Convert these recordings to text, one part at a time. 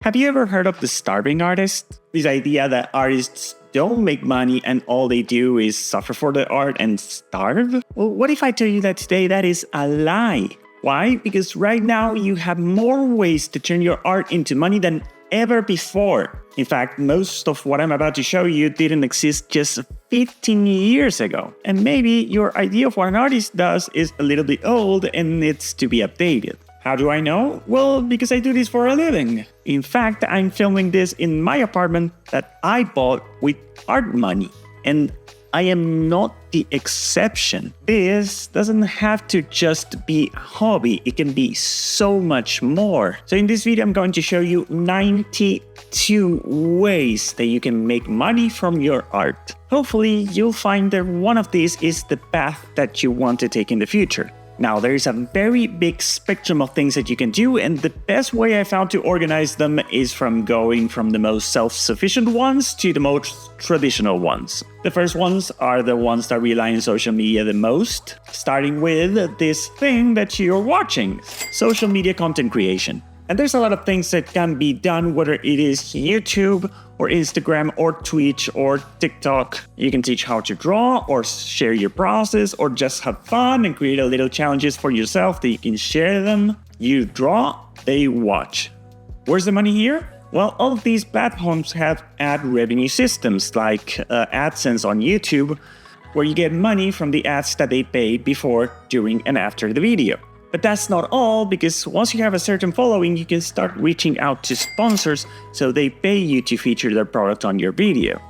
Have you ever heard of the starving artist? This idea that artists don't make money and all they do is suffer for the art and starve? Well, what if I tell you that today that is a lie? Why? Because right now you have more ways to turn your art into money than ever before. In fact, most of what I'm about to show you didn't exist just 15 years ago. And maybe your idea of what an artist does is a little bit old and needs to be updated. How do I know? Well, because I do this for a living. In fact, I'm filming this in my apartment that I bought with art money. And I am not the exception. This doesn't have to just be a hobby. It can be so much more. So in this video, I'm going to show you 92 ways that you can make money from your art. Hopefully, you'll find that one of these is the path that you want to take in the future. Now, there is a very big spectrum of things that you can do, and the best way I found to organize them is from going from the most self-sufficient ones to the most traditional ones. The first ones are the ones that rely on social media the most, starting with this thing that you're watching, social media content creation. And there's a lot of things that can be done, whether it is YouTube or Instagram or Twitch or TikTok. You can teach how to draw or share your process or just have fun and create a little challenges for yourself that you can share them. You draw, they watch. Where's the money here? Well, all of these platforms have ad revenue systems like AdSense on YouTube, where you get money from the ads that they pay before, during, and after the video. But that's not all, because once you have a certain following, you can start reaching out to sponsors so they pay you to feature their product on your video.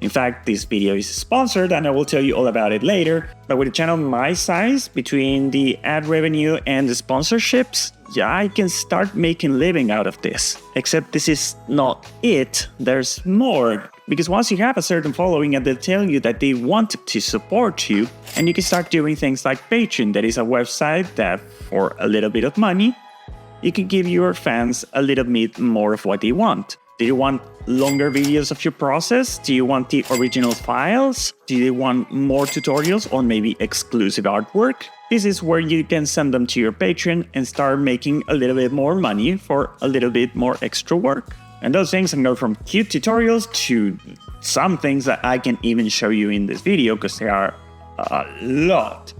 In fact, this video is sponsored and I will tell you all about it later, but with a channel my size, between the ad revenue and the sponsorships, yeah, I can start making a living out of this. Except this is not it, there's more. Because once you have a certain following and they tell you that they want to support you, and you can start doing things like Patreon, that is a website that for a little bit of money, you can give your fans a little bit more of what they want. Do you want longer videos of your process? Do you want the original files? Do you want more tutorials or maybe exclusive artwork? This is where you can send them to your Patreon and start making a little bit more money for a little bit more extra work. And those things can go from cute tutorials to some things that I can even show you in this video because there are a lot.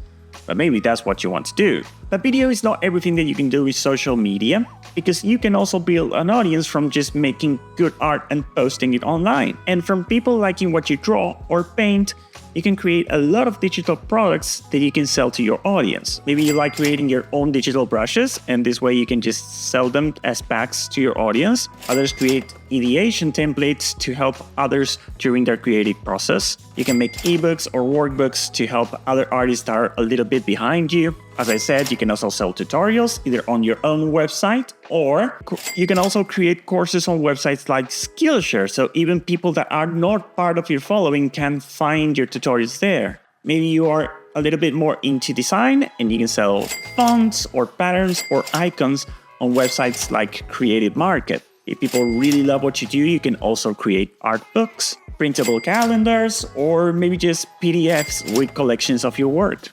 But maybe that's what you want to do. But video is not everything that you can do with social media, because you can also build an audience from just making good art and posting it online. And from people liking what you draw or paint, you can create a lot of digital products that you can sell to your audience. Maybe you like creating your own digital brushes, and this way you can just sell them as packs to your audience. Others create ideation templates to help others during their creative process. You can make ebooks or workbooks to help other artists that are a little bit behind you. As I said, you can also sell tutorials either on your own website, or you can also create courses on websites like Skillshare, so even people that are not part of your following can find your tutorials there. Maybe you are a little bit more into design and you can sell fonts or patterns or icons on websites like Creative Market. If people really love what you do, you can also create art books, printable calendars, or maybe just PDFs with collections of your work.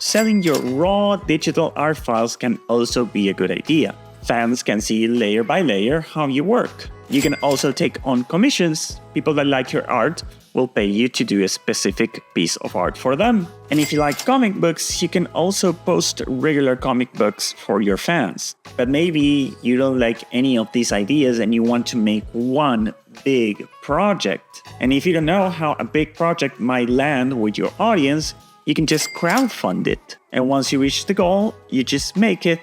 Selling your raw digital art files can also be a good idea. Fans can see layer by layer how you work. You can also take on commissions. People that like your art will pay you to do a specific piece of art for them. And if you like comic books, you can also post regular comic books for your fans. But maybe you don't like any of these ideas and you want to make one big project. And if you don't know how a big project might land with your audience, you can just crowdfund it. And once you reach the goal, you just make it.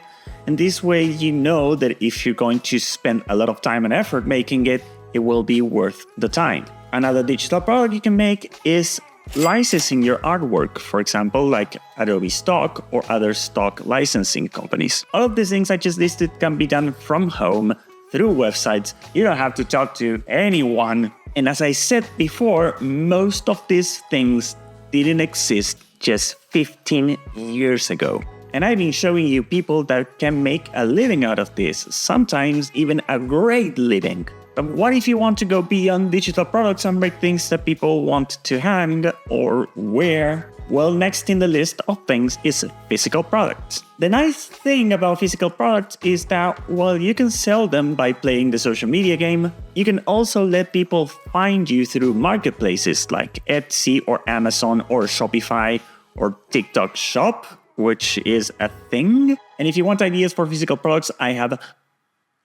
And this way you know that if you're going to spend a lot of time and effort making it, it will be worth the time. Another digital product you can make is licensing your artwork, for example, like Adobe Stock or other stock licensing companies. All of these things I just listed can be done from home through websites. You don't have to talk to anyone. And as I said before, most of these things didn't exist just 15 years ago. And I've been showing you people that can make a living out of this, sometimes even a great living. But what if you want to go beyond digital products and make things that people want to hand or wear? Well, next in the list of things is physical products. The nice thing about physical products is that while you can sell them by playing the social media game, you can also let people find you through marketplaces like Etsy or Amazon or Shopify or TikTok Shop, which is a thing. And if you want ideas for physical products, I have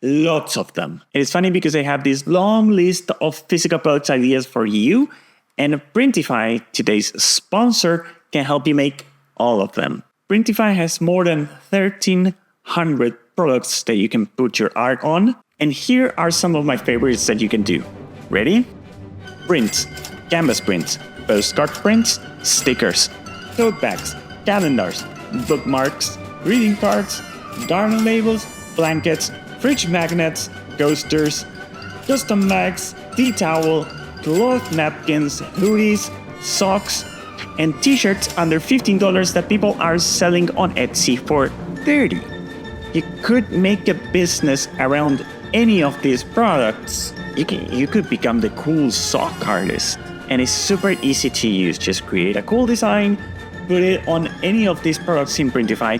lots of them. It's funny because I have this long list of physical products ideas for you, and Printify, today's sponsor, can help you make all of them. Printify has more than 1,300 products that you can put your art on, and here are some of my favorites that you can do. Ready? Prints, canvas prints, postcard prints, stickers, tote bags, calendars, bookmarks, greeting cards, garden labels, blankets, fridge magnets, coasters, custom bags, tea towel, cloth napkins, hoodies, socks, and t-shirts under $15 that people are selling on Etsy for $30. You could make a business around any of these products. You could become the cool sock artist. And it's super easy to use. Just create a cool design, put it on any of these products in Printify.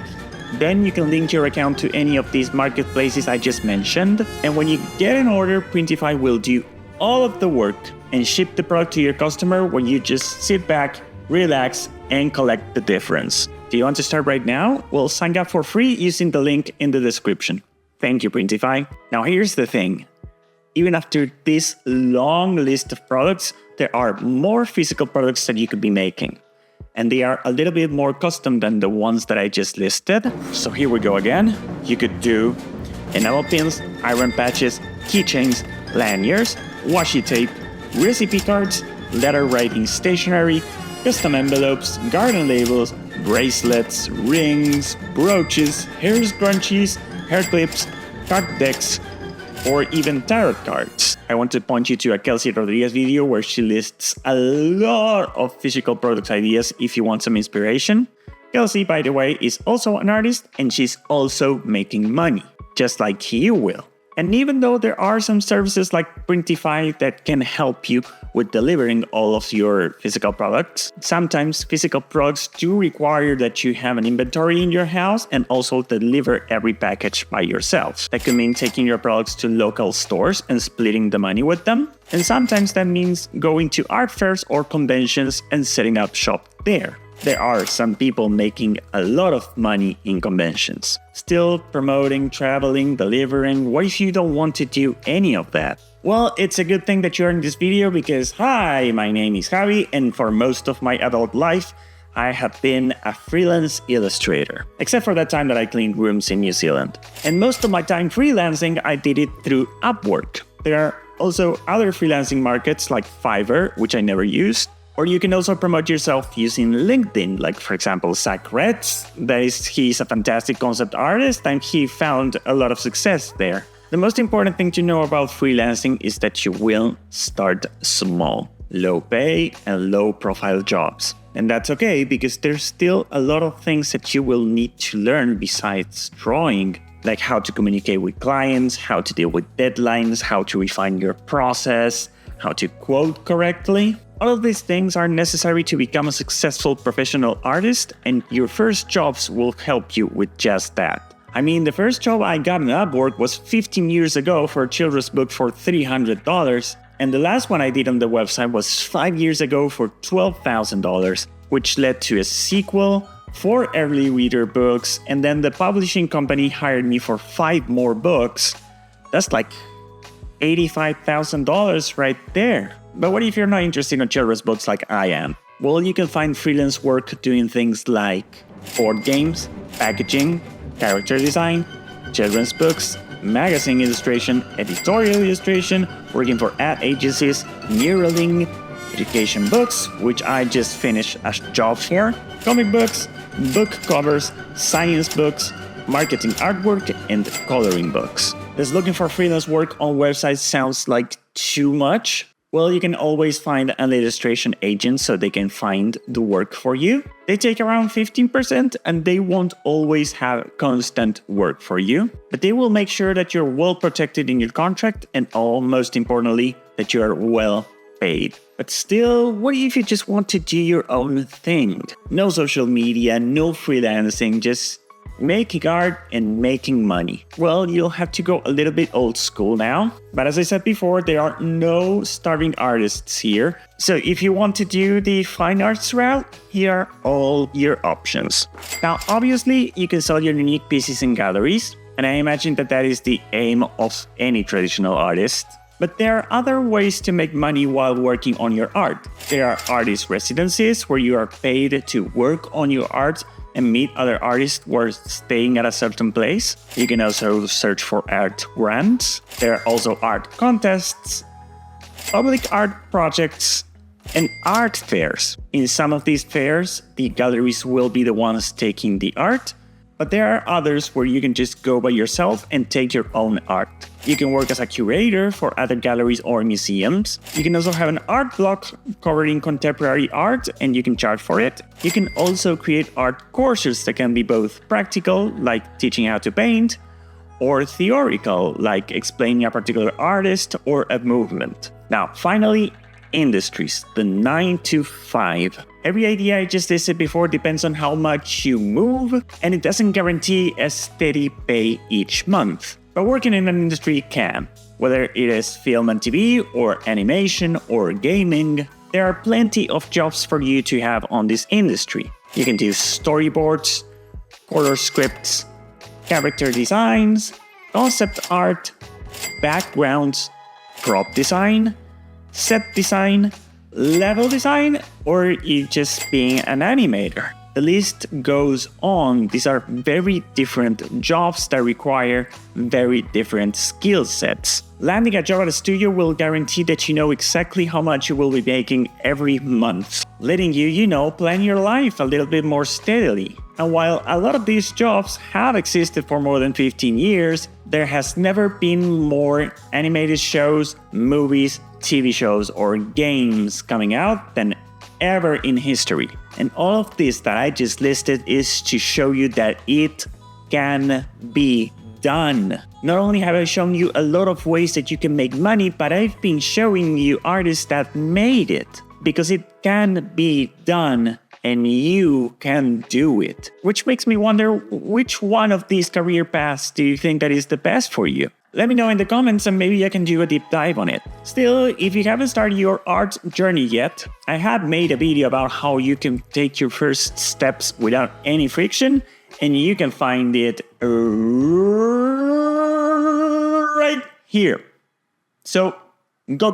Then you can link your account to any of these marketplaces I just mentioned. And when you get an order, Printify will do all of the work and ship the product to your customer when you just sit back, relax, and collect the difference. Do you want to start right now? Well, sign up for free using the link in the description. Thank you, Printify. Now here's the thing. Even after this long list of products, there are more physical products that you could be making. And they are a little bit more custom than the ones that I just listed. So here we go again. You could do enamel pins, iron patches, keychains, lanyards, washi tape, recipe cards, letter writing stationery, custom envelopes, garden labels, bracelets, rings, brooches, hair scrunchies, hair clips, card decks, or even tarot cards. I want to point you to a Kelsey Rodriguez video where she lists a lot of physical product ideas if you want some inspiration. Kelsey, by the way, is also an artist and she's also making money, just like you will. And even though there are some services like Printify that can help you with delivering all of your physical products, sometimes physical products do require that you have an inventory in your house and also deliver every package by yourself. That could mean taking your products to local stores and splitting the money with them. And sometimes that means going to art fairs or conventions and setting up shop there. There are some people making a lot of money in conventions. Still promoting, traveling, delivering. What if you don't want to do any of that? Well, it's a good thing that you're in this video because, hi, my name is Javi, and for most of my adult life, I have been a freelance illustrator. Except for that time that I cleaned rooms in New Zealand. And most of my time freelancing, I did it through Upwork. There are also other freelancing markets like Fiverr, which I never used. Or you can also promote yourself using LinkedIn, like for example, Zach Retz. He's a fantastic concept artist and he found a lot of success there. The most important thing to know about freelancing is that you will start small, low pay and low profile jobs. And that's okay because there's still a lot of things that you will need to learn besides drawing, like how to communicate with clients, how to deal with deadlines, how to refine your process, how to quote correctly. All of these things are necessary to become a successful professional artist, and your first jobs will help you with just that. I mean, the first job I got in Upwork was 15 years ago for a children's book for $300, and the last one I did on the website was 5 years ago for $12,000, which led to a sequel, 4 early reader books, and then the publishing company hired me for 5 more books. That's like $85,000 right there. But what if you're not interested in children's books like I am? Well, you can find freelance work doing things like board games, packaging, character design, children's books, magazine illustration, editorial illustration, working for ad agencies, muraling, education books, which I just finished a job for, comic books, book covers, science books, marketing artwork, and coloring books. Does looking for freelance work on websites sounds like too much? Well, you can always find an illustration agent so they can find the work for you. They take around 15% and they won't always have constant work for you, but they will make sure that you're well protected in your contract and most importantly, that you are well paid. But still, what if you just want to do your own thing? No social media, no freelancing, just making art and making money. Well, you'll have to go a little bit old school now. But as I said before, there are no starving artists here. So if you want to do the fine arts route, here are all your options. Now, obviously, you can sell your unique pieces in galleries, and I imagine that is the aim of any traditional artist. But there are other ways to make money while working on your art. There are artist residencies where you are paid to work on your art and meet other artists while staying at a certain place. You can also search for art grants. There are also art contests, public art projects, and art fairs. In some of these fairs, the galleries will be the ones taking the art, but there are others where you can just go by yourself and take your own art. You can work as a curator for other galleries or museums. You can also have an art blog covering contemporary art and you can charge for it. You can also create art courses that can be both practical, like teaching how to paint, or theoretical, like explaining a particular artist or a movement. Now, finally, industries, the 9 to 5. Every idea I just listed before depends on how much you move, and it doesn't guarantee a steady pay each month. But working in an industry can. Whether it is film and TV, or animation, or gaming, there are plenty of jobs for you to have on this industry. You can do storyboards, color scripts, character designs, concept art, backgrounds, prop design, set design, level design, or you just being an animator. The list goes on. These are very different jobs that require very different skill sets. Landing a job at a studio will guarantee that you know exactly how much you will be making every month, letting you plan your life a little bit more steadily. And while a lot of these jobs have existed for more than 15 years, there has never been more animated shows, movies, TV shows, or games coming out than ever in history. And all of this that I just listed is to show you that it can be done. Not only have I shown you a lot of ways that you can make money, but I've been showing you artists that made it. Because it can be done and you can do it. Which makes me wonder, which one of these career paths do you think that is the best for you? Let me know in the comments and maybe I can do a deep dive on it. Still, if you haven't started your art journey yet, I have made a video about how you can take your first steps without any friction, and you can find it right here. So, go